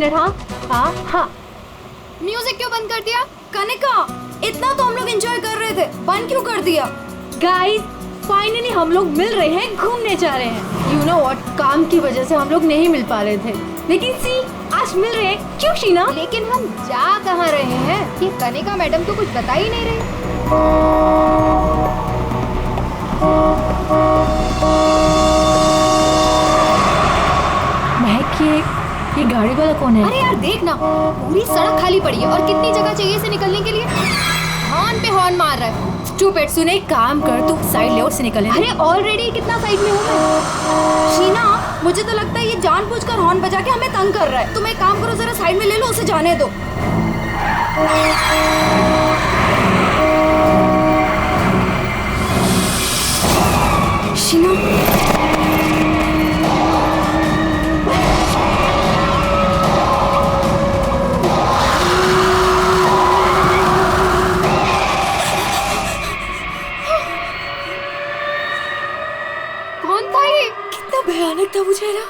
Minute. हाँ हाँ हाँ। म्यूजिक क्यों बंद कर दिया? कनिका, इतना तो हम लोग एंजॉय कर रहे थे, बंद क्यों कर दिया? गाइस फाइनली हम लोग मिल रहे हैं, घूमने जा रहे हैं। यू नो व्हाट, काम की वजह से हम लोग नहीं मिल पा रहे थे, लेकिन सी आज मिल रहे हैं। क्यों शीना? लेकिन हम जा कहाँ रहे हैं? ये कनिका मैडम तो कुछ बता ही नहीं रही। महक, ये गाड़ी वाला कौन है? अरे यार देख ना, पूरी सड़क खाली पड़ी है और कितनी जगह चाहिए इसे निकलने के लिए। हॉर्न पे हॉर्न मार रहा है। स्टूपिड, सुन एक काम कर, तू साइड ले और से निकल। अरे ऑलरेडी कितना साइड में हूँ मैं। शीना, मुझे तो लगता है ये जानबूझकर हॉर्न बजा के हमें तंग कर रहा है। तुम एक काम करो, जरा साइड में ले लो, उसे जाने दो। शीना, भयानक था मुझे ना।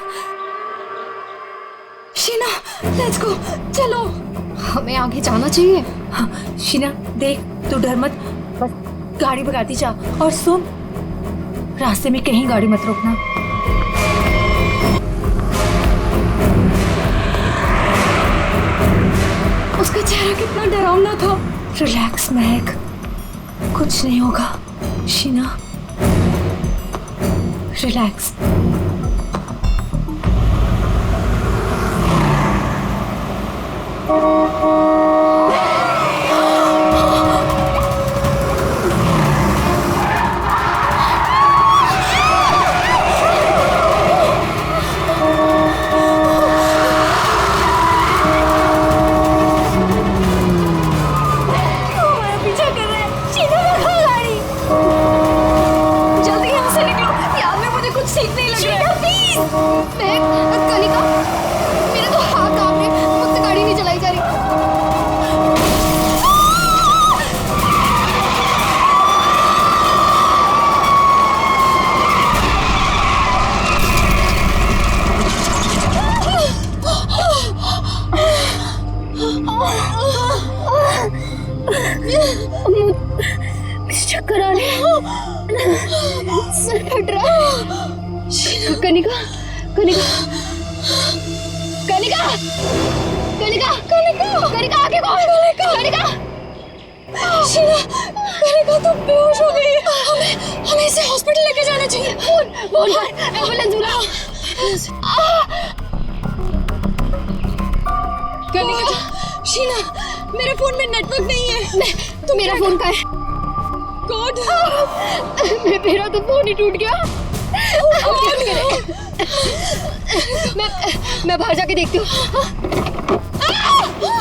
शीना, लेट्स गो, चलो। हमें आगे जाना चाहिए। हाँ, शीना देख, तू डर मत, बस गाड़ी भगाती जा। और सुन, रास्ते में कहीं गाड़ी मत रोकना। उसका चेहरा कितना डरावना था। रिलैक्स महक, कुछ नहीं होगा। शीना रिलैक्स। कनिका, मेरे तो हाथ कांप रहे, मुझसे गाड़ी नहीं चलाई जा रही। चक्कर आ रहे हैं, सर फट रहा है। कनिका, कनिका, कनिका, कनिका, कनिका, कनिका, आगे कौन? कनिका, शीना, कनिका तो बेहोश हो गई है। हमें इसे हॉस्पिटल लेके जाना चाहिए। फोन कर, एम्बुलेंस बुलाओ। कनिका, शीना, मेरे फोन में नेटवर्क नहीं है। तो मेरा फोन का है? कौन? मेरा तो फोन ही टूट गया। मैं बाहर जाके देखती हूँ।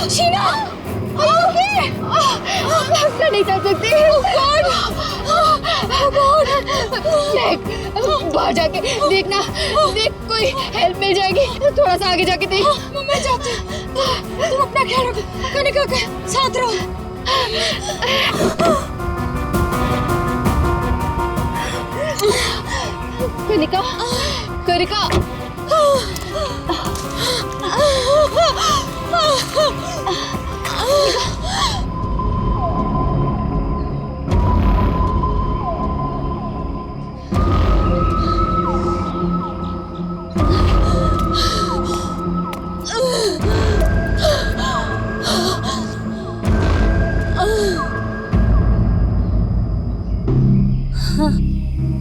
शीना, मैं नहीं चल सकती। बाहर जाके देखना, देख कोई हेल्प मिल जाएगी। थोड़ा सा आगे जाके देख। मैं जाती हूँ, तुम अपना ख्याल रखो। कनिका के साथ रहो। कनिका, कनिका,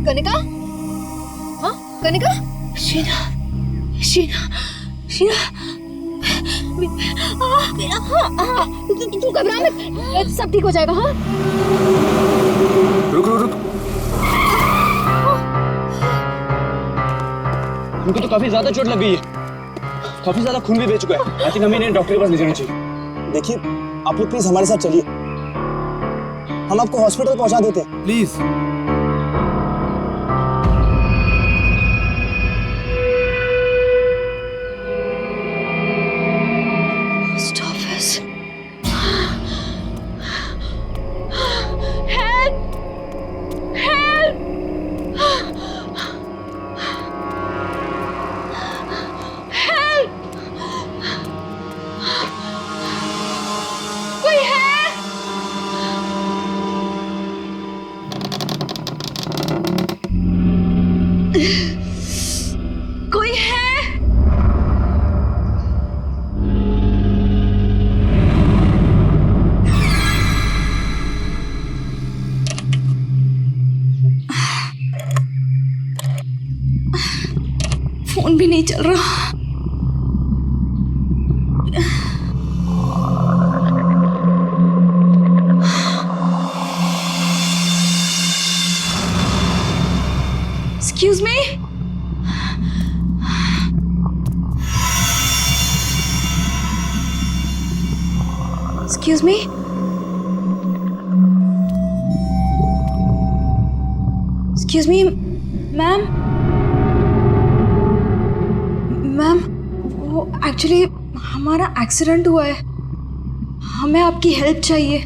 कनिका, हाँ कनिका, शीना, शीना, शीना, तू घबरा मत, सब ठीक हो जाएगा। हाँ रुक रुक रुक, उनको तो काफी ज्यादा चोट लग गई है, काफी ज्यादा खून भी बह चुका है। आई थिंक हमें इन्हें डॉक्टर के पास ले जाना चाहिए। देखिए आप लोग प्लीज हमारे साथ चलिए, हम आपको हॉस्पिटल पहुंचा देते हैं। प्लीज। नहीं चल रहा। Excuse me? Excuse me? Excuse me, ma'am. Ma'am, वो एक्चुअली हमारा एक्सीडेंट हुआ है, हमें आपकी हेल्प चाहिए।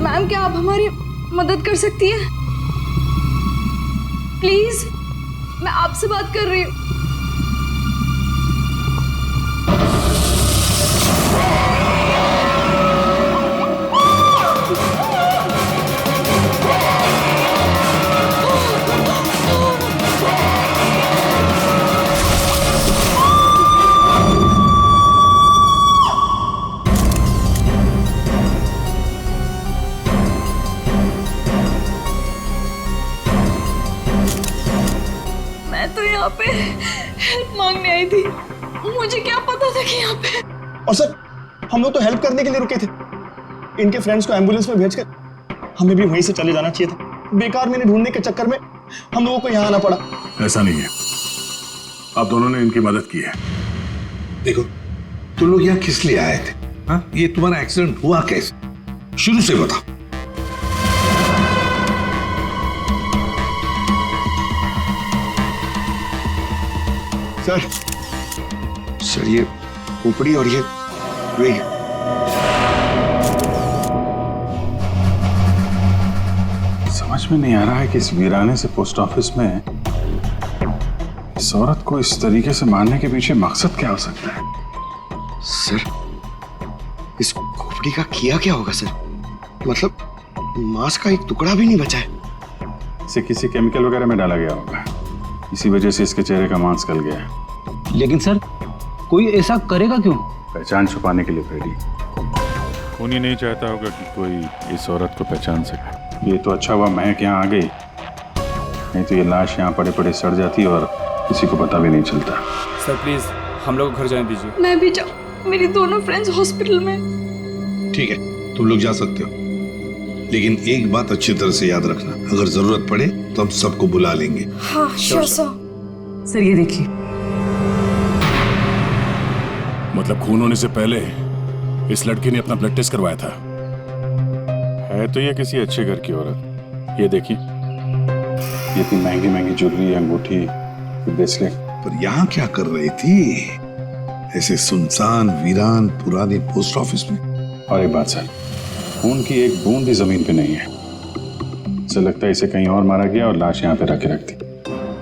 मैम, क्या आप हमारी मदद कर सकती हैं? प्लीज, मैं आपसे बात कर रही हूँ। यहाँ पे हेल्प मांगने आई थी, मुझे क्या पता था कि यहाँ पे। और सर, हम लोग तो हेल्प करने के लिए रुके थे। इनके फ्रेंड्स को एम्बुलेंस में भेजकर हमें भी वहीं से चले जाना चाहिए था। बेकार मैंने ढूंढने के चक्कर में हम लोगों को यहाँ आना पड़ा। ऐसा नहीं है, आप दोनों ने इनकी मदद की है। देखो, तुम लोग यहाँ किस लिए आए थे? हाँ, ये तुम्हारा एक्सीडेंट हुआ कैसे? शुरू से बताओ। सर, ये खोपड़ी और ये समझ में नहीं आ रहा है कि इस वीराने से पोस्ट ऑफिस में इस औरत को इस तरीके से मारने के पीछे मकसद क्या हो सकता है? सर, इस खोपड़ी का किया क्या होगा सर? मतलब मांस का एक टुकड़ा भी नहीं बचा है। इसे किसी केमिकल वगैरह में डाला गया होगा, इसी वजह से इसके चेहरे का मांस गल गया है। लेकिन सर, कोई ऐसा करेगा क्यों? पहचान छुपाने के लिए फ्रेडी। खूनी नहीं चाहता होगा कि कोई इस औरत को पहचान सके। ये तो अच्छा हुआ महक यहाँ आ गई, नहीं तो ये लाश यहाँ पड़े पड़े सड़ जाती और किसी को पता भी नहीं चलता। सर प्लीज, हम लोग घर जाने दीजिए। मैं भी जाऊँ, मेरी दोनों फ्रेंड्स हॉस्पिटल में। ठीक है, तुम लोग जा सकते हो, लेकिन एक बात अच्छी तरह से याद रखना, अगर जरूरत पड़े तो हम सबको बुला लेंगे। हाँ, श्योर सर। सर, ये देखिए। मतलब खून होने से पहले इस लड़की ने अपना ब्लड टेस्ट करवाया था। है तो ये किसी अच्छे घर की औरत। ये देखिए, ये इतनी महंगी महंगी ज्वेलरी, अंगूठी, ब्रेसलेट। पर यहाँ क्या कर रही थी ऐसे सुनसान वीरान पुराने पोस्ट ऑफिस में? और एक बात सर, खून की एक बूंद भी जमीन पे नहीं है। ऐसा लगता है इसे कहीं और मारा गया और लाश यहाँ पे रख के रख दी।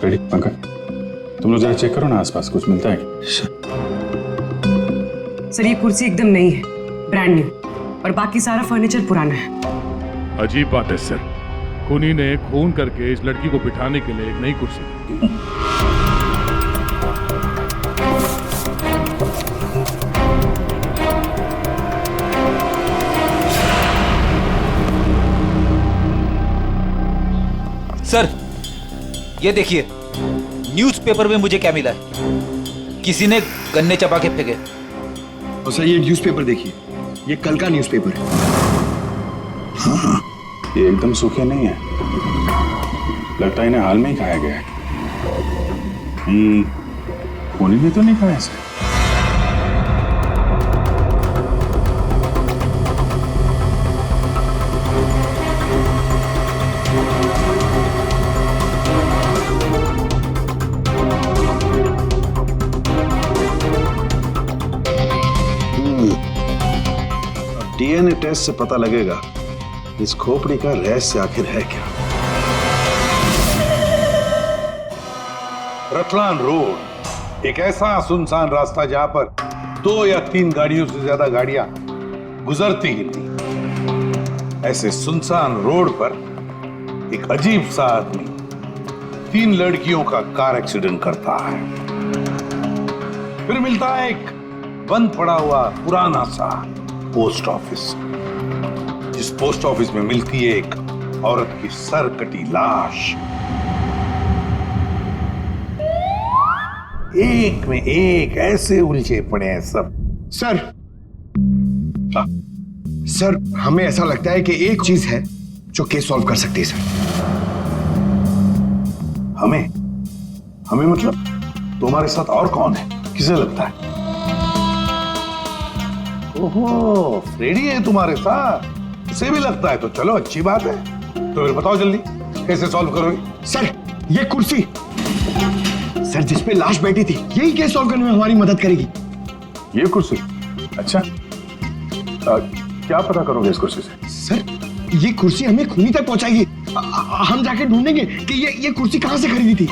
रेडी पंकज, तुम लोग जरा चेक करो ना आसपास कुछ मिलता है। सर, ये कुर्सी एकदम नई है, ब्रांड न्यू, और बाकी सारा फर्नीचर पुराना है। अजीब बात है सर, खूनी ने खून करके इस लड़की को बिठाने के लिए एक नई कुर्सी दी। सर, ये देखिए, न्यूज़पेपर में मुझे क्या मिला है। किसी ने गन्ने चबा के फेंके। और सर, ये न्यूज़पेपर देखिए, ये कल का न्यूज़पेपर है। हाँ, ये एकदम सूखे नहीं है, लगता है इन्हें हाल में ही खाया गया है। खूनी ने तो नहीं खाया इसे। डीएनए टेस्ट से पता लगेगा इस खोपड़ी का रहस्य आखिर है क्या। रतलान रोड एक ऐसा सुनसान रास्ता जहां पर 2 या 3 गाड़ियों से ज्यादा गाड़ियां गुजरती ही नहीं। ऐसे सुनसान रोड पर एक अजीब सा आदमी 3 लड़कियों का कार एक्सीडेंट करता है। फिर मिलता है एक बंद पड़ा हुआ पुराना सा पोस्ट ऑफिस, जिस पोस्ट ऑफिस में मिलती है एक औरत की सर कटी लाश। एक में एक ऐसे उलझे पड़े हैं सब। सर, सर हमें ऐसा लगता है कि एक चीज है जो केस सॉल्व कर सकती है सर। हमें हमें मतलब तुम्हारे साथ और कौन है, किसे लगता है? ओहो, फ्रेडी है तुम्हारे साथ, उसे भी लगता है तो चलो अच्छी बात है। तो फिर बताओ जल्दी कैसे सॉल्व करोगे? सर ये कुर्सी सर जिसपे लाश बैठी थी, यही केस सॉल्व करने में हमारी मदद करेगी। ये कुर्सी? अच्छा, क्या पता करोगे इस कुर्सी से? सर ये कुर्सी हमें खूनी तक पहुंचाएगी। हम जाके ढूंढेंगे कि ये कुर्सी कहां से खरीदी थी।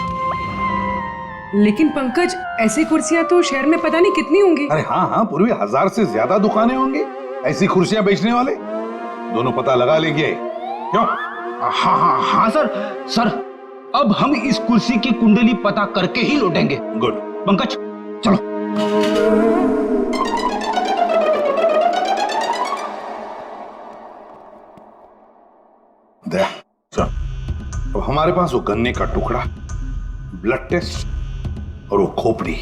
लेकिन पंकज, ऐसी कुर्सियां तो शहर में पता नहीं कितनी होंगी। अरे हाँ हाँ, पूर्वी 1000 से ज्यादा दुकानें होंगी ऐसी कुर्सियां बेचने वाले। दोनों पता लगा लेंगे। क्यों? हाँ सर अब हम इस कुर्सी की कुंडली पता करके ही लौटेंगे। गुड। पंकज चलो। दया चल। अब हमारे पास वो गन्ने का टुकड़ा, ब्लड टेस्ट और वो खोपड़ी,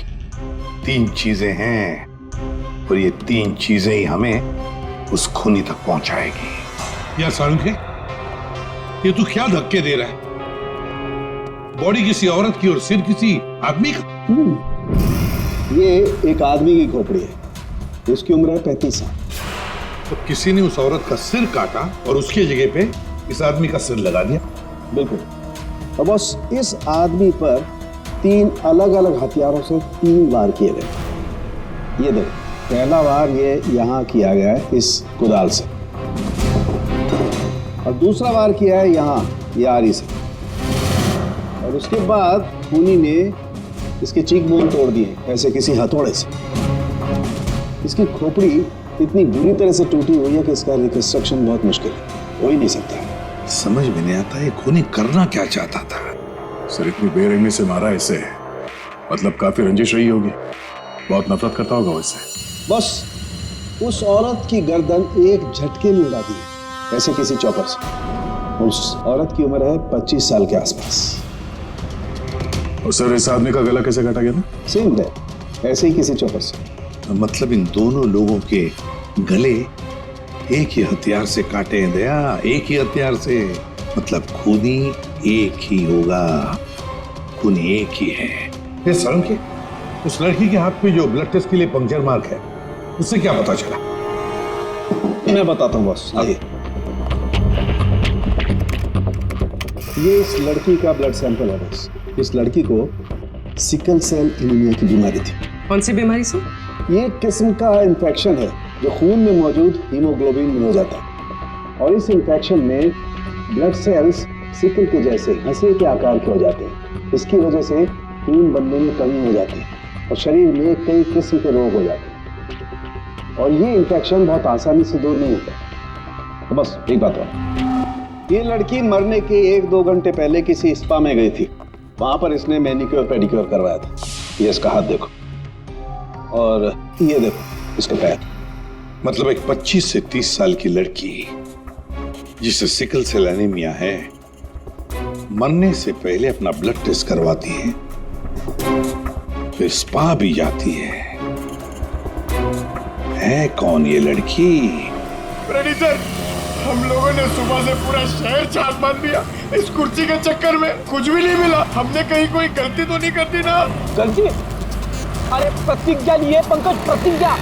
3 चीजें हैं और ये 3 चीजें ही हमें उस खूनी तक पहुंचाएगी। यार सारुंखे, ये तू क्या धक्के दे रहा है? बॉडी किसी औरत की और सिर किसी आदमी का। ये एक आदमी की खोपड़ी है, उसकी उम्र है 35 साल। तो किसी ने उस औरत का सिर काटा और उसकी जगह पे इस आदमी का सिर लगा दिया। बिल्कुल। तो बस इस आदमी पर 3 अलग अलग हथियारों से 3 वार किए गए। ये देखो, पहला वार ये यहाँ किया गया है इस कुदाल से, और दूसरा वार किया है यहाँ ये आरी से, और उसके बाद खूनी ने इसके चीक बोन तोड़ दिए ऐसे किसी हथौड़े से। इसकी खोपड़ी इतनी बुरी तरह से टूटी हुई है कि इसका रिकंस्ट्रक्शन बहुत मुश्किल है, हो ही नहीं सकता है। समझ में नहीं आता ये खूनी करना क्या चाहता था। सर इतनी बेरहमी से मारा इसे, मतलब काफी रंजिश रही होगी, बहुत नफरत करता होगा उससे। बस उस औरत की गर्दन एक झटके में उड़ा दी ऐसे किसी चौपर से। उस औरत की उम्र है 25 साल के आसपास। और सर इस आदमी का गला कैसे काटा गया था? सेम है, ऐसे ही किसी चौपर से। मतलब इन दोनों लोगों के गले एक ही हथियार से काटे हैं दया, एक ही हथियार से। मतलब खूनी एक ही होगा, खूनी एक ही है। ये सारुंखे, उस लड़की के हाथ पे जो ब्लड टेस्ट के लिए पंक्चर मार्क है, उससे क्या पता चला? मैं बताता हूँ बॉस। ये इस लड़की का ब्लड सैंपल है बॉस। इस लड़की को सिकल सेल एनीमिया की बीमारी थी। कौन सी बीमारी से? ये एक किस्म का इन्फेक्शन है जो खून में मौजूद हीमोग्लोबिन में हो जाता है, और इस इन्फेक्शन में ब्लड सेल्स सिकल के जैसे हंसी के आकार के हो जाते हैं। इसकी वजह से खून बनने में कमी हो जाती है और शरीर में कई किस्म के रोग हो जाते हैं, और ये इन्फेक्शन बहुत आसानी से दूर नहीं होता। तो बस एक बात और, ये लड़की मरने के 1-2 घंटे पहले किसी स्पा में गई थी। वहां पर इसने मैनिक्योर पेडिक्योर करवाया था। ये इसका हाथ देखो, और ये देखो इसका पैर। मतलब एक 25 से 30 साल की लड़की जिसे सिकल सेल एनीमिया है, मरने से पहले अपना ब्लड टेस्ट करवाती है, फिर स्पा भी जाती है कौन ये लड़की? सर, हम लोगों ने सुबह से पूरा शहर छान मार दिया इस कुर्सी के चक्कर में, कुछ भी नहीं मिला। हमने कहीं कोई गलती तो नहीं कर दी ना? गलती? अरे प्रतिज्ञा लिए पंकज, प्रतिज्ञा।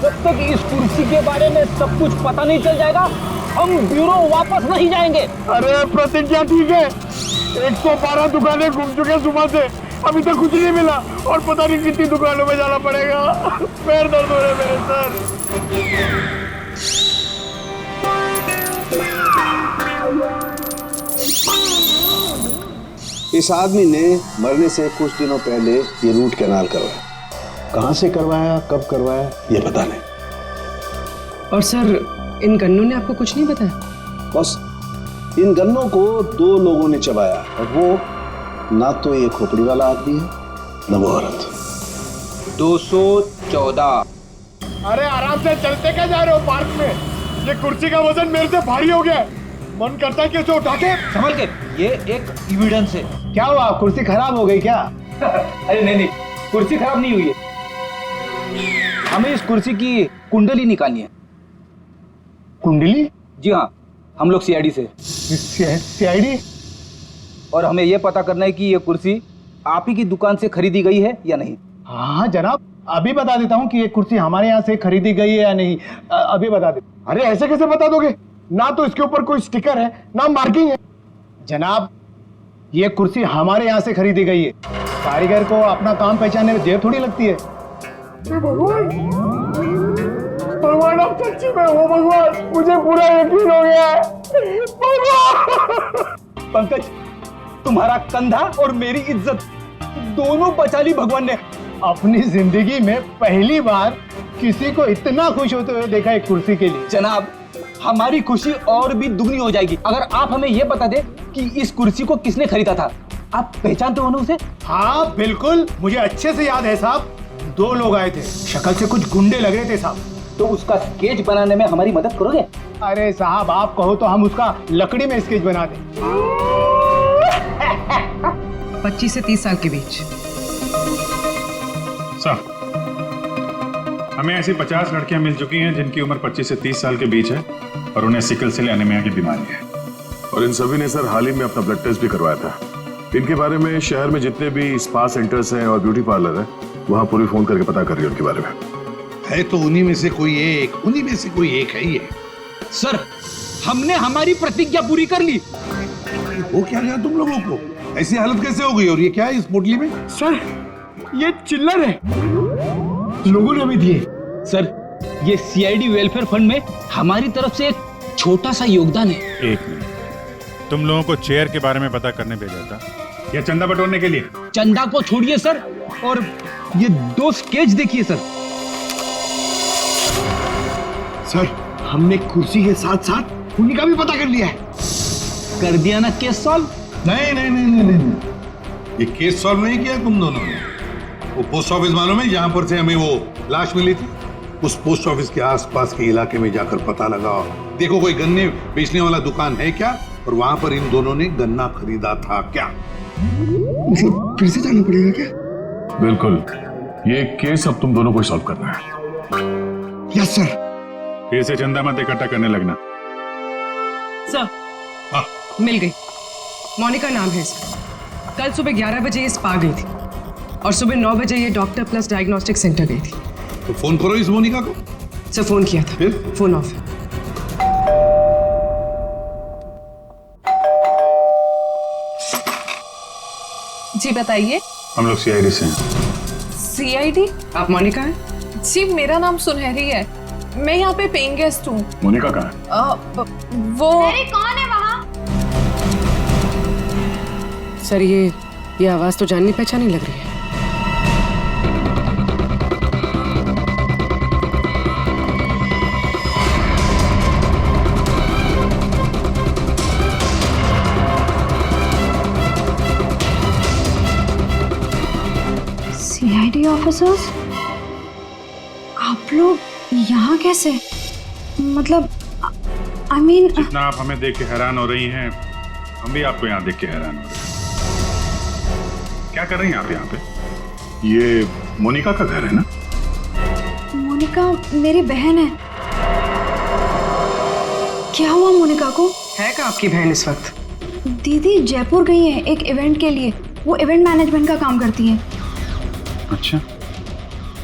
जब तक इस कुर्सी के बारे में सब कुछ पता नहीं चल जाएगा, हम ब्यूरो वापस नहीं जाएंगे। अरे प्रतिज्ञा ठीक है, 112 दुकानें घूम चुके सुबह से, अभी तक कुछ नहीं मिला, और पता नहीं कितनी दुकानों में जाना पड़ेगा। पैर दर्द हो रहे मेरे सर। इस आदमी ने मरने से कुछ दिनों पहले ये रूट कैनाल करवाया। कहां से करवाया, कब करवाया, ये पता नहीं। और सर इन गन्नों ने आपको कुछ नहीं बताया? बस इन गन्नों को 2 लोगों ने चबाया, और वो ना तो ये खोपड़ी वाला आदमी है, ना वो औरत। 214। अरे आराम से चलते क्या जा रहे हो पार्क में? ये कुर्सी का वजन मेरे से भारी हो गया, मन करता है कि उसे उठा के। संभल के, ये एक एविडेंस है। क्या हुआ, कुर्सी खराब हो गई क्या? अरे नहीं, कुर्सी खराब नहीं हुई है, हमें इस कुर्सी की कुंडली निकालनी है। कुंडली? जी हाँ, हम लोग सीआईडी से। सीआईडी? और हमें यह पता करना है कि ये कुर्सी आप ही की दुकान से खरीदी गई है या नहीं। हाँ जनाब, अभी बता देता हूँ कि ये कुर्सी हमारे यहाँ से खरीदी गई है या नहीं। अभी बता दे। अरे ऐसे कैसे बता दोगे? ना तो इसके ऊपर कोई स्टिकर है, ना मार्किंग है। जनाब, ये कुर्सी हमारे यहाँ से खरीदी गई है। कारीगर को अपना काम पहचानने में देर थोड़ी लगती है। भगवान अब सच्ची में हो भगवान, मुझे पूरा यकीन हो गया है। पंकज, तुम्हारा कंधा और मेरी इज्जत दोनों बचा ली भगवान ने। अपनी जिंदगी में पहली बार किसी को इतना खुश होते हुए देखा एक कुर्सी के लिए। जनाब, हमारी खुशी और भी दुगनी हो जाएगी अगर आप हमें यह बता दे कि इस कुर्सी को किसने खरीदा था। आप पहचानते हो ना उसे? हाँ बिल्कुल, मुझे अच्छे से याद है साहब। 2 लोग आए थे, शक्ल से कुछ गुंडे लग रहे थे साहब। तो उसका स्केच बनाने में हमारी मदद करोगे? अरे साहब, आप कहो तो हम उसका लकड़ी में स्केच बना दें। 25 से 30 साल के बीच। सर, हमें ऐसी 50 लड़कियां मिल चुकी हैं जिनकी उम्र 25 से 30 साल के बीच है और उन्हें सिकल सेल एनीमिया की बीमारी है। और इन सभी ने सर हाल ही में अपना ब्लड टेस्ट भी करवाया था। इनके बारे में शहर में जितने भी स्पा सेंटर्स हैं और ब्यूटी पार्लर है, वहाँ पूरी फोन करके पता कर रही है उनके बारे में। है तो उन्हीं में से कोई एक है ये। सर, हमने हमारी प्रतिज्ञा पूरी कर ली। वो क्या गया तुम लोगों को? ऐसी हालत कैसे हो गई? और ये क्या है इस पोटली में? सर, ये चिल्लर है, लोगों ने भी दिए। सर, ये सीआईडी वेलफेयर फंड में हमारी तरफ से एक छोटा सा योगदान है। एक मिनट, तुम लोगों को चेयर के बारे में पता करने भेजा था या चंदा बटोरने के लिए? चंदा को छोड़िए सर, और ये 2 स्केच देखिए सर। सर, हमने कुर्सी के साथ साथ उन्हीं का भी पता कर लिया है। कर दिया ना केस सॉल्व? नहीं, ये केस सॉल्व नहीं किया तुम दोनों ने। वो पोस्ट ऑफिस मालूम है जहां पर से हमें वो लाश मिली थी? उस पोस्ट ऑफिस के आसपास के इलाके में जाकर पता लगाओ, देखो कोई गन्ने बेचने वाला दुकान है क्या, और वहां पर इन दोनों ने गन्ना खरीदा था क्या? मतलब फिर से जाना पड़ेगा क्या? बिल्कुल, ये केस अब तुम दोनों को सॉल्व करना है। Yes sir. फिर से चंदा मत इकट्ठा करने लगना। सर, मिल गई। मोनिका नाम है इसका। कल सुबह 11 बजे ये स्पा गई थी और सुबह 9 बजे ये डॉक्टर प्लस डायग्नोस्टिक सेंटर गई थी। तो फोन करो इस मोनिका को। सर, फोन किया था, फिर? फोन ऑफ है। जी बताइए। हम लोग सीआईडी से हैं। सीआईडी? आप मोनिका हैं? जी, मेरा नाम सुनहरी है, मैं यहाँ पे पेइंग गेस्ट हूँ। मोनिका कहाँ है? वो कौन है वहाँ? सर, ये आवाज तो जाननी पहचानी लग रही है। सीआईडी ऑफिसर्स, आप लोग यहाँ कैसे? मतलब आई मीन, जितना आप हमें देख के हैरान हो रही हैं, हम भी आपको यहाँ देख के हैरान हो रहे हैं। क्या कर रही हैं आप यहाँ पे? ये मोनिका का घर है ना? मोनिका मेरी बहन है। क्या हुआ मोनिका को? है क्या आपकी बहन इस वक्त? दीदी जयपुर गई है एक इवेंट के लिए, वो इवेंट मैनेजमेंट का काम करती है। अच्छा,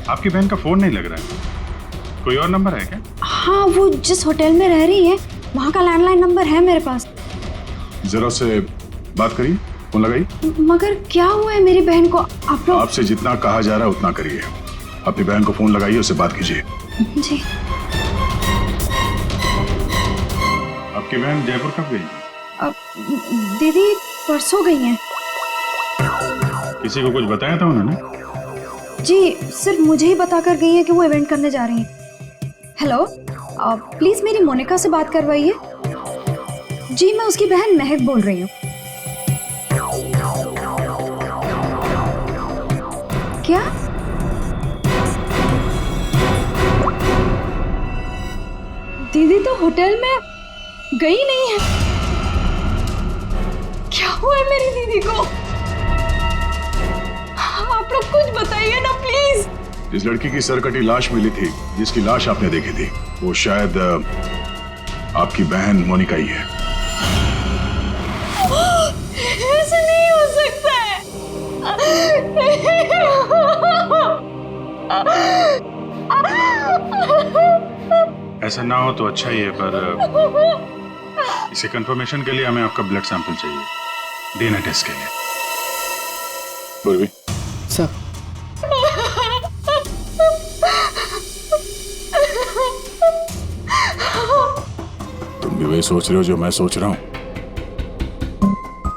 आपकी बहन का फोन नहीं लग रहा है, कोई और नंबर है क्या? हाँ, वो जिस होटल में रह रही है वहाँ का लैंडलाइन नंबर है मेरे पास। जरा से बात करिए, फोन लगाइए। मगर क्या हुआ है मेरी बहन को? आप लोग आपसे जितना कहा जा रहा है उतना करिए। अपनी बहन को फोन लगाइए, उससे बात कीजिए। जी। आपकी बहन जयपुर कब गई? दीदी परसों गई हैं। किसी को कुछ बताया था उन्होंने? जी, सिर्फ मुझे ही बताकर गई है कि वो इवेंट करने जा रही हैं। हेलो, प्लीज मेरी मोनिका से बात करवाइए। जी, मैं उसकी बहन महक बोल रही हूँ। क्या? दीदी तो होटल में गई नहीं है। क्या हुआ है मेरी दीदी को? आप लोग कुछ बताइए ना प्लीज। इस लड़की की सरकटी लाश मिली थी, जिसकी लाश आपने देखी थी, वो शायद आपकी बहन मोनिका ही है। ऐसा नहीं हो सकता है। ऐसा ना हो तो अच्छा ही है, पर इसे कंफर्मेशन के लिए हमें आपका ब्लड सैंपल चाहिए डीएनए टेस्ट के लिए। पूर्वी सर, तुम भी वही सोच रहे हो जो मैं सोच रहा हूँ?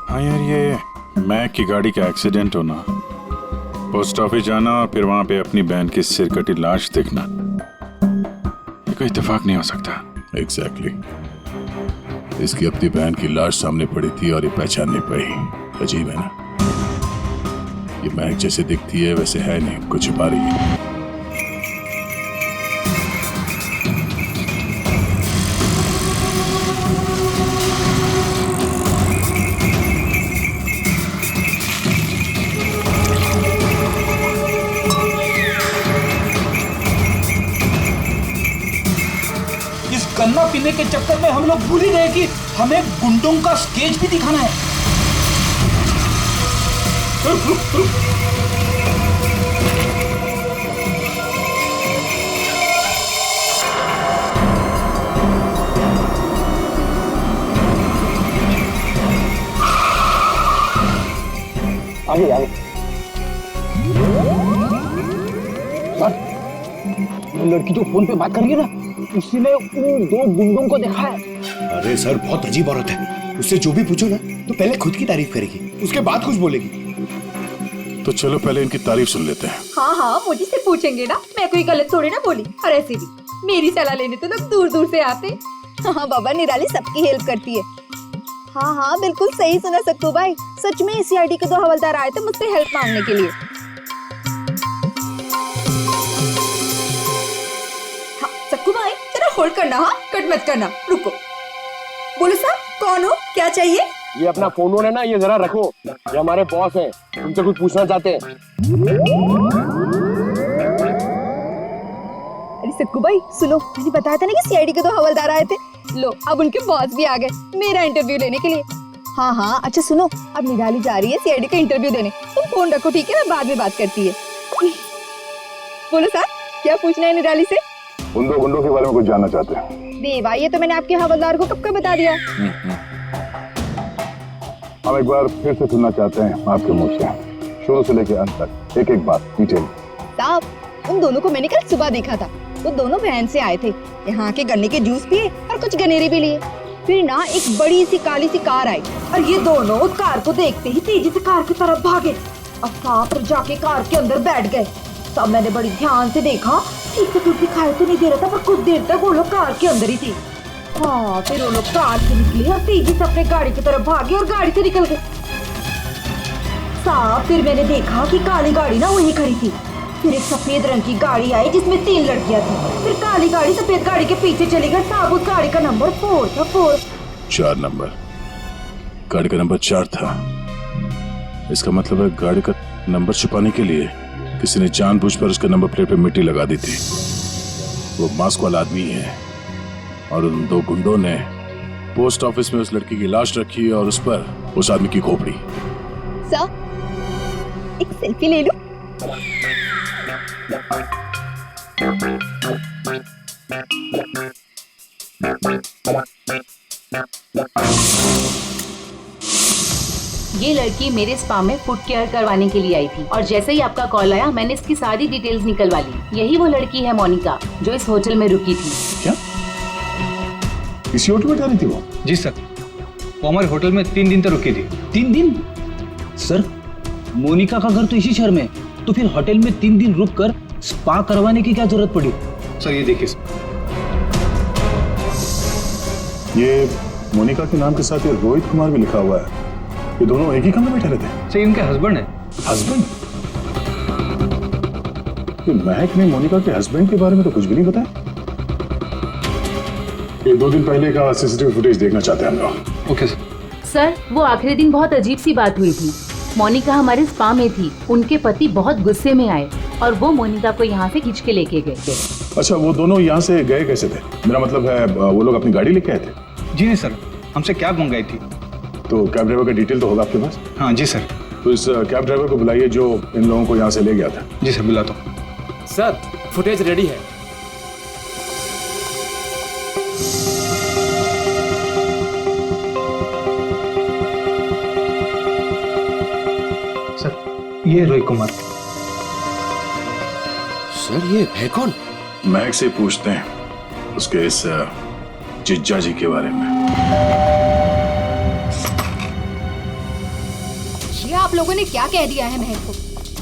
हाँ यार, ये मैक की गाड़ी का एक्सीडेंट होना, पोस्ट ऑफिस जाना और फिर वहां पे अपनी बहन की सिरकटी लाश देखना, ये कोई इत्तेफाक नहीं हो सकता। एग्जैक्टली। इसकी अपनी बहन की लाश सामने पड़ी थी और ये पहचान नहीं पाई। अजीब है ना? ये महक जैसे दिखती है वैसे है नहीं, कुछ छुपा रही है। इस गन्ना पीने के चक्कर में हम लोग भूल ही गए कि हमें गुंडों का स्केच भी दिखाना है। आगे आगे। सर, लड़की जो फोन पे बात कर रही है ना, उसी ने उन दो गुंडों को देखा है। अरे सर, बहुत अजीब औरत है। उससे जो भी पूछो ना तो पहले खुद की तारीफ करेगी, उसके बाद कुछ बोलेगी। तो चलो पहले इनकी तारीफ सुन लेते हैं। हाँ हाँ, मुझे से पूछेंगे ना, मैं कोई गलत थोड़ी ना बोली। और ऐसे भी मेरी सलाह लेने तो लोग दूर दूर से आते। हाँ बाबा, निराली सबकी हेल्प करती है। हाँ हाँ, बिल्कुल सही सुना सक्कू भाई। सच में सीआईडी के 2 हवलदार आए थे मुझसे हेल्प मांगने के लिए। हाँ सक्कू भाई, जरा होल्ड करना, हाँ कट मत करना, रुको। बोलो साहब, कौन हो, क्या चाहिए? ये अपना फोन है ना, ये जरा रखो। ये हमारे बॉस हैं, तुमसे कुछ पूछना चाहते हैं। अरे सक्कू भाई सुनो, मैंने बताया था ना कि सीआईडी के 2 हवलदार आए थे। लो, अब उनके बॉस भी आ गए मेरा इंटरव्यू लेने के लिए। हाँ हाँ, अच्छा सुनो, अब निराली जा रही है सीआईडी का इंटरव्यू देने। तुम फोन रखो, ठीक है? मैं बाद में बात करती है। बोलो साहब, क्या पूछना है निराली से? उन 2 गुंडों के बारे में कुछ जानना चाहते हैं। देवा, ये तो मैंने आपके हवलदार को कब का बता दिया। हम एक बार फिर से सुनना चाहते हैं आपके मुंह से, शुरू से लेकर अंत तक एक एक बात डिटेल। साहब, उन दोनों को मैंने कल सुबह देखा था। वो दोनों वैन से आए थे, यहाँ के गन्ने के जूस पिए और कुछ गनेरे भी लिए। फिर ना एक बड़ी सी काली सी कार आई और ये दोनों उस कार को देखते ही तेजी से कार की तरफ भागे और सांप जाके कार के अंदर बैठ गए। तब मैंने बड़ी ध्यान से देखा, ठीक से कुछ दिखाई तो नहीं दे रहा था, पर कुछ देर तक वो लोग कार के अंदर ही थे। हाँ, फिर वो लोग कार से निकले और तेजी से अपने गाड़ी की तरफ भागे और गाड़ी से निकल गए। साहब, फिर मैंने देखा कि काली गाड़ी ना वहीं खड़ी थी। फिर एक सफेद रंग की गाड़ी आई जिसमें 3 लड़कियां थी। फिर काली गाड़ी सफेद गाड़ी के पीछे चली गई। साहब, उस गाड़ी का नंबर 4 था। 4 नंबर, गाड़ी का नंबर 4 था। इसका मतलब है गाड़ी का नंबर छुपाने के लिए किसी ने जानबूझकर उसके नंबर प्लेट पे मिट्टी लगा दी थी। वो मास्क वाला आदमी है और उन 2 गुंडों ने पोस्ट ऑफिस में उस लड़की की लाश रखी और उस पर उस आदमी की खोपड़ी। सर, एक सेल्फी ले लो। ये लड़की मेरे स्पा में फुट केयर करवाने के लिए आई थी और जैसे ही आपका कॉल आया मैंने इसकी सारी डिटेल्स निकलवा ली। यही वो लड़की है मोनिका जो इस होटल में रुकी थी। क्या इसी होटल में जा रही थी वो? जी सर, वो हमारे होटल में 3 दिन तक रुकी थी। 3 दिन? सर, मोनिका का घर तो इसी शहर में, तो फिर होटल में 3 दिन रुककर स्पा करवाने की क्या जरूरत पड़ी? सर ये देखिए सर, ये मोनिका के नाम के साथ ये रोहित कुमार भी लिखा हुआ है। ये दोनों एक ही कमरे में ठहरे थे? सर इनके हस्बैंड है। हस्बैंड? ये महक ने मोनिका के हस्बैंड के बारे में तो कुछ भी नहीं बताया। ये 2 दिन पहले का सीसीटीवी फुटेज देखना चाहते हैं हम लोग। Okay sir. सर, वो आखिरी दिन बहुत अजीब सी बात हुई थी। मोनिका हमारे स्पा में थी, उनके पति बहुत गुस्से में आए और वो मोनिका को यहाँ से खींच के लेके गए। अच्छा, वो दोनों यहाँ से गए कैसे थे? मेरा मतलब है वो लोग अपनी गाड़ी लेके आए थे? जी नहीं सर, हमसे कैब मंगाई थी। तो कैब ड्राइवर का डिटेल तो होगा आपके पास? हाँ जी सर। तो इस कैब ड्राइवर को बुलाइए जो इन लोगों को यहाँ से ले गया था। जी सर, बुलाता हूँ। सर फुटेज रेडी है। सर ये रोहित कुमार। सर ये है कौन? महक से पूछते हैं उसके इस जिज्जा जी के बारे में। ये आप लोगों ने क्या कह दिया है महक को?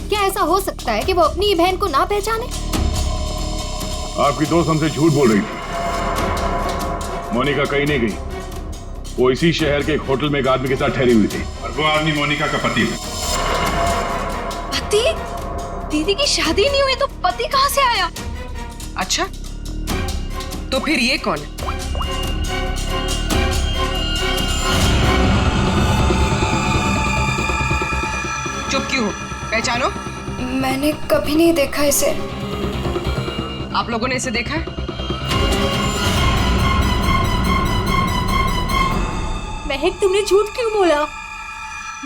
क्या ऐसा हो सकता है कि वो अपनी बहन को ना पहचाने? आपकी दोस्त हमसे झूठ बोल रही थी। मोनिका कहीं नहीं गई, वो इसी शहर के एक होटल में एक आदमी के साथ ठहरी हुई थी। और वो आदमी मोनिका का पति है। पति? दीदी की शादी नहीं हुई तो पति कहाँ से आया? अच्छा, तो फिर ये कौन है? चुप क्यों हो? पहचानो। मैंने कभी नहीं देखा इसे। आप लोगों ने इसे देखा है? महक, तुमने झूठ क्यों बोला?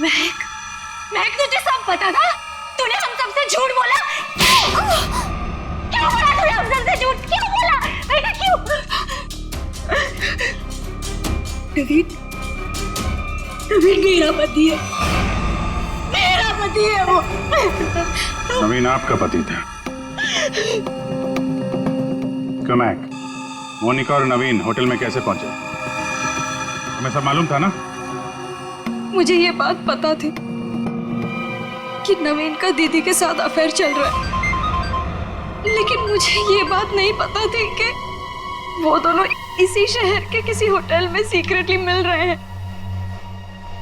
महक, महक तुझे सब पता था? तूने हम सबसे झूठ बोला? क्यों बोला तूने हम सबसे झूठ? क्यों बोला? महक क्यों? नवीन, नवीन मेरा पति है। मेरा पति है वो। नवीन आपका पति था। कमैक, मोनिका और नवीन होटल में कैसे पहुंचे? तुम्हें सब मालूम था ना? मुझे ये बात पता थी कि नवीन का दीदी के साथ अफेयर चल रहा है, लेकिन मुझे ये बात नहीं पता थी कि वो दोनों इसी शहर के किसी होटल में सीक्रेटली मिल रहे हैं।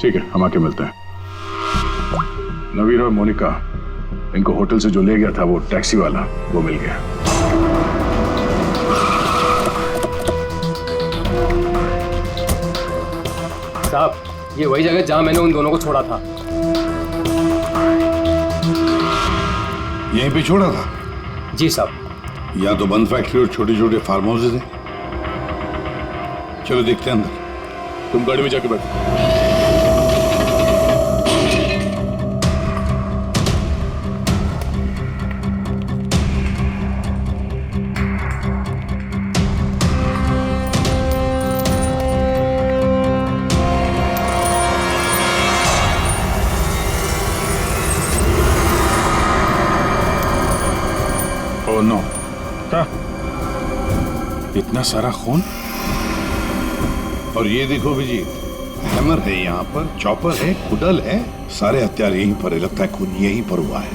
ठीक है, हम आके मिलते हैं। नवीन और मोनिका, इनको होटल से जो ले गया था वो टैक्सी वाला, वो मिल गया। साहब, ये वही जगह जहां मैंने उन दोनों को छोड़ा था। यहीं पे छोड़ा था? जी साहब। या तो बंद फैक्ट्री और छोटे छोटे फार्म हाउसेज हैं। चलो देखते हैं अंदर। तुम गाड़ी में जाके बैठो। ओह नो, क्या? इतना सारा खून? और ये देखो विजीत, हैमर है यहाँ पर, चॉपर है, कुडल है, सारे हथियार यहीं पर है। लगता है खून यहीं पर हुआ है।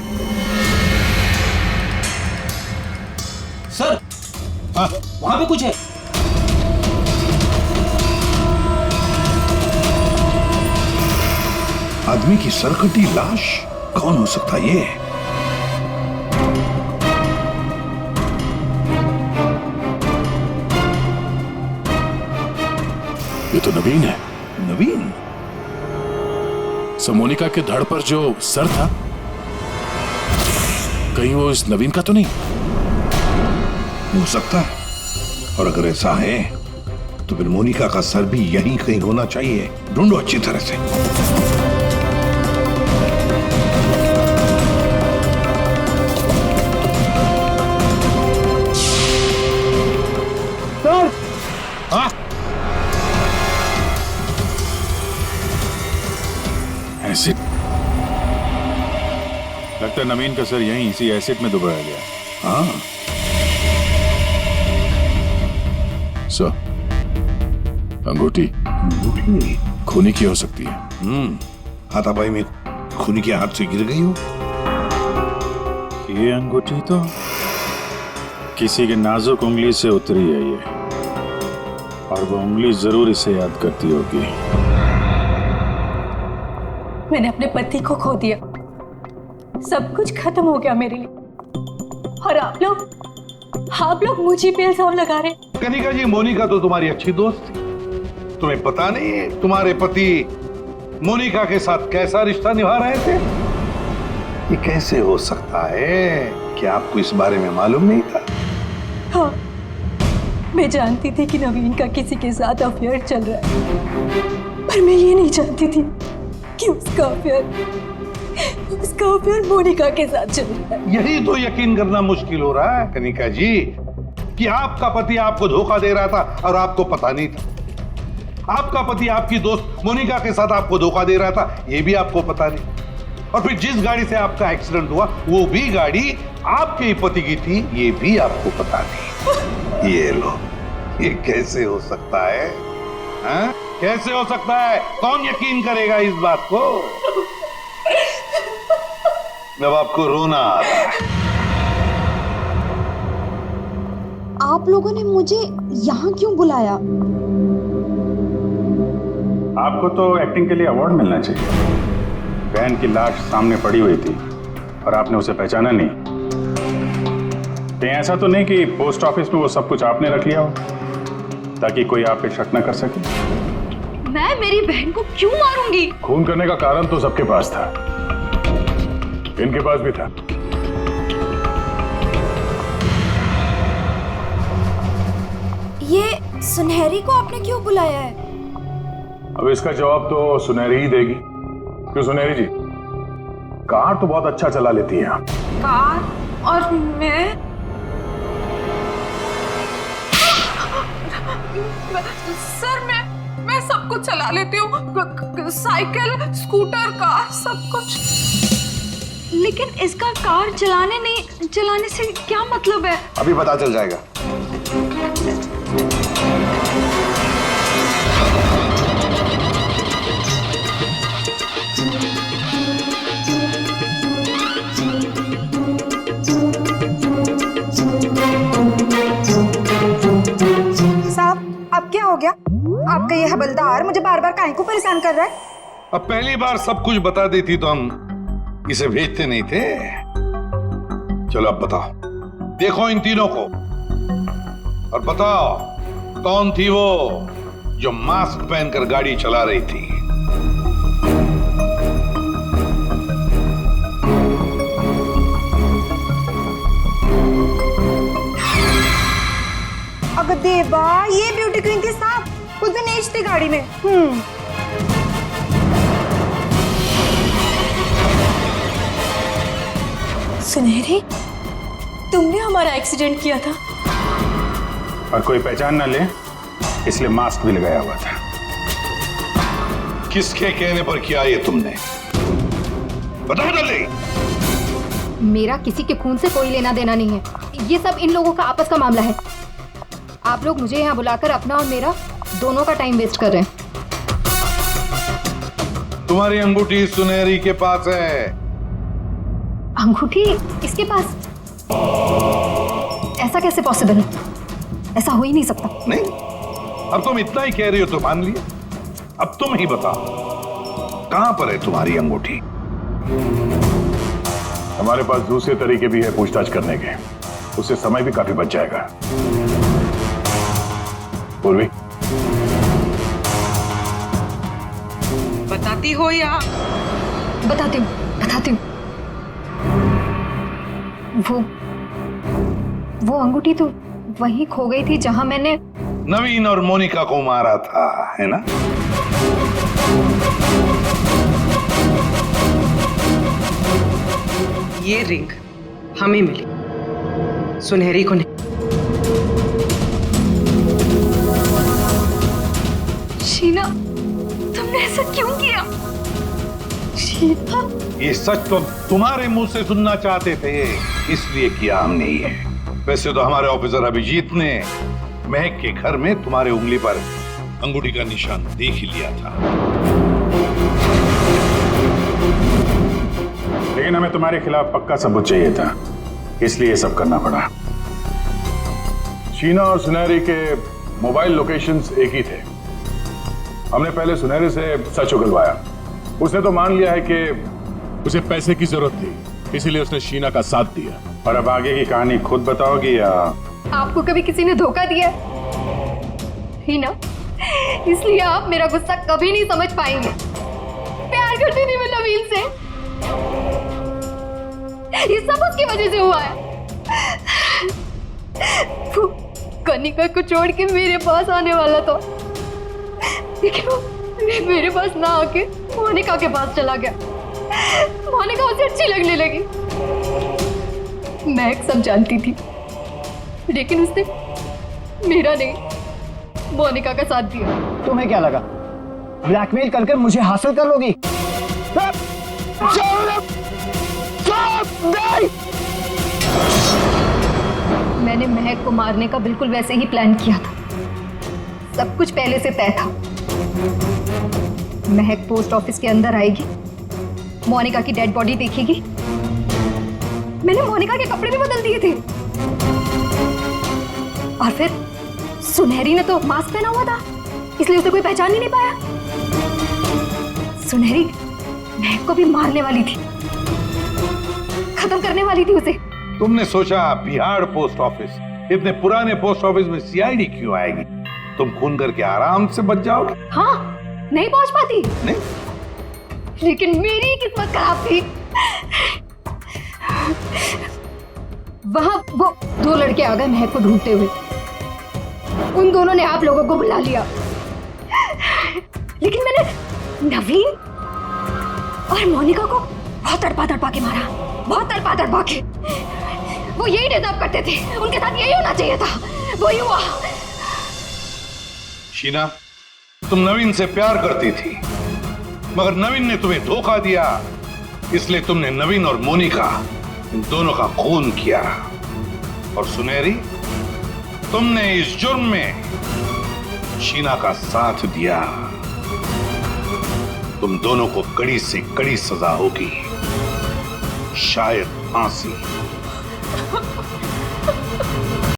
सर, वहां पे कुछ है। आदमी की सरकटी लाश? कौन हो सकता है ये? ये तो नवीन है। नवीन? मोनिका के धड़ पर जो सर था, कहीं वो इस नवीन का तो नहीं? हो सकता है, और अगर ऐसा है तो फिर मोनिका का सर भी यहीं कहीं होना चाहिए। ढूंढो अच्छी तरह से। सर, हाँ, एसिड? लगता है नवीन का सर यहीं इसी एसिड में डुबाया गया। हाँ। सर, अंगूठी खूनी की हो सकती है। हाथापाई में खूनी के हाथ से गिर गई हो। ये अंगूठी तो किसी के नाजुक उंगली से उतरी है ये, और वो उंगली जरूर इसे याद करती होगी। मैंने अपने पति को खो दिया, सब कुछ खत्म हो गया मेरे लिए, और आप लोग मुझे पे इल्जाम लगा रहे। कनिका जी, मोनिका तो तुम्हारी अच्छी दोस्त थी। तुम्हें पता नहीं तुम्हारे पति मोनिका के साथ कैसा रिश्ता निभा रहे थे? ये कैसे हो सकता है? क्या आपको इस बारे में मालूम नहीं था? हाँ, मैं जानती थी कि नवीन का किसी के साथ अफेयर चल रहा है, पर मैं ये नहीं जानती थी कि उसका अफेयर मोनिका के साथ चल रहा है। यही तो यकीन करना मुश्किल हो रहा है कनिका जी, कि आपका पति आपको धोखा दे रहा था और आपको पता नहीं था। आपका पति आपकी दोस्त मोनिका के साथ आपको धोखा दे रहा था, ये भी आपको पता नहीं। और फिर जिस गाड़ी से आपका एक्सीडेंट हुआ वो भी गाड़ी आपके ही पति की थी, ये भी आपको पता नहीं। ये लो, ये कैसे हो सकता है? हाँ? कैसे हो सकता है? कौन यकीन करेगा इस बात को? जब आपको रोना आ रहा है। आप लोगों ने मुझे यहाँ क्यों बुलाया? आपको तो एक्टिंग के लिए अवार्ड मिलना चाहिए। बहन की लाश सामने पड़ी हुई थी और आपने उसे पहचाना नहीं। कहीं ऐसा तो नहीं कि पोस्ट ऑफिस में वो सब कुछ आपने रख लिया हो ताकि कोई आप पे शक न कर सके? मैं मेरी बहन को क्यों मारूंगी? खून करने का कारण तो सबके पास था, इनके पास भी था। ये सुनहरी को आपने क्यों बुलाया है? अब इसका जवाब तो सुनहरी ही देगी। क्यों सुनहरी जी, कार तो बहुत अच्छा चला लेती हैं आप। कार? और मैं सर, मैं सब कुछ चला लेती हूँ, साइकिल, स्कूटर, कार, सब कुछ। लेकिन इसका कार चलाने से क्या मतलब है? अभी पता चल जाएगा। साहब, अब क्या हो गया? आपका ये हवलदार मुझे बार बार काहे को परेशान कर रहा है? अब पहली बार सब कुछ बता देती तो हम इसे भेजते नहीं थे। चलो अब बताओ, देखो इन तीनों को और बताओ कौन थी वो जो मास्क पहनकर गाड़ी चला रही थी? अगर देवा, ये ब्यूटी क्वीन के साथ उस दिन एज थी गाड़ी में। सुनहरी, तुमने हमारा एक्सीडेंट किया था और कोई पहचान ना ले इसलिए मास्क भी लगाया हुआ था। किसके कहने पर किया ये तुमने? बताओ जल्दी। मेरा किसी के खून से कोई लेना देना नहीं है, ये सब इन लोगों का आपस का मामला है। आप लोग मुझे यहाँ बुलाकर अपना और मेरा दोनों का टाइम वेस्ट कर रहे हैं। तुम्हारी अंगूठी सुनहरी के पास है। अंगूठी इसके पास? ऐसा कैसे पॉसिबल है? ऐसा हो ही नहीं सकता। नहीं, अब तुम इतना ही कह रही हो तो मान लिया। अब तुम ही बताओ, कहां पर है तुम्हारी अंगूठी? हमारे पास दूसरे तरीके भी है पूछताछ करने के, उससे समय भी काफी बच जाएगा। पूर्वी, बताती हो या? बताती हूँ। वो अंगूठी तो वहीं खो गई थी जहां मैंने नवीन और मोनिका को मारा था, है ना? ये रिंग हमें मिली, सुनहरी को नहीं। शीना, तुमने ऐसा क्यों किया? शीना, ये सच तो तुम्हारे मुंह से सुनना चाहते थे, इसलिए किया हमने ये। वैसे तो हमारे ऑफिसर अभिजीत ने महक के घर में तुम्हारे उंगली पर अंगूठी का निशान देख ही लिया था। लेकिन हमें तुम्हारे खिलाफ पक्का सबूत चाहिए था, इसलिए ये सब करना पड़ा। शीना और सुनहरी के मोबाइल लोकेशंस एक ही थे। हमने पहले सुनहरी से सच उगलवाया। उसने तो मान लिया है कि उसे पैसे की जरूरत थी, इसीलिए उसने शीना का साथ दिया। और अब आगे की कहानी खुद बताओगी या? आपको कभी किसी ने धोखा दिया ही ना, इसलिए आप मेरा गुस्सा कभी नहीं समझ पाएंगे। करती थी मैं नवीन से। ये सब उसकी वजह से हुआ है। वो कनिका को छोड़ के मेरे पास आने वाला था, लेकिन वो मेरे पास ना आके मोनिका के पास चला गया। मोनिका उसे अच्छी लगने लगी। मैं सब जानती थी, लेकिन उसने मेरा नहीं, मोनिका का साथ दिया। तुम्हें क्या लगा ब्लैकमेल करके मुझे हासिल कर लोगी? मैंने महक को मारने का बिल्कुल वैसे ही प्लान किया था। सब कुछ पहले से तय था। महक पोस्ट ऑफिस के अंदर आएगी, मोनिका की डेड बॉडी देखेगी। मैंने मोनिका के कपड़े भी बदल दिए थे। और फिर सुनहरी ने तो मास्क पहना हुआ था, इसलिए उसे कोई पहचान ही नहीं पाया। सुनहरी महक को भी मारने वाली थी, खत्म करने वाली थी उसे। तुमने सोचा बिहार पोस्ट ऑफिस, इतने पुराने पोस्ट ऑफिस में सीआईडी क्यों आएगी? तुम खून करके आराम से बच जाओगे। हाँ, नहीं पहुंच पाती। नहीं, लेकिन मेरी किस्मत खराब थी। वहां वो दो लड़के आ गए महक को ढूंढते हुए। उन दोनों ने आप लोगों को बुला लिया, लेकिन मैंने नवीन और मोनिका को बहुत तड़पा के मारा, बहुत तड़पा के। वो यही डिजर्व करते थे, उनके साथ यही होना चाहिए था, वही हुआ। शीना, तुम नवीन से प्यार करती थी, मगर नवीन ने तुम्हें धोखा दिया, इसलिए तुमने नवीन और मोनिका इन दोनों का खून किया। और सुनहरी, तुमने इस जुर्म में शीना का साथ दिया। तुम दोनों को कड़ी से कड़ी सजा होगी, शायद फांसी।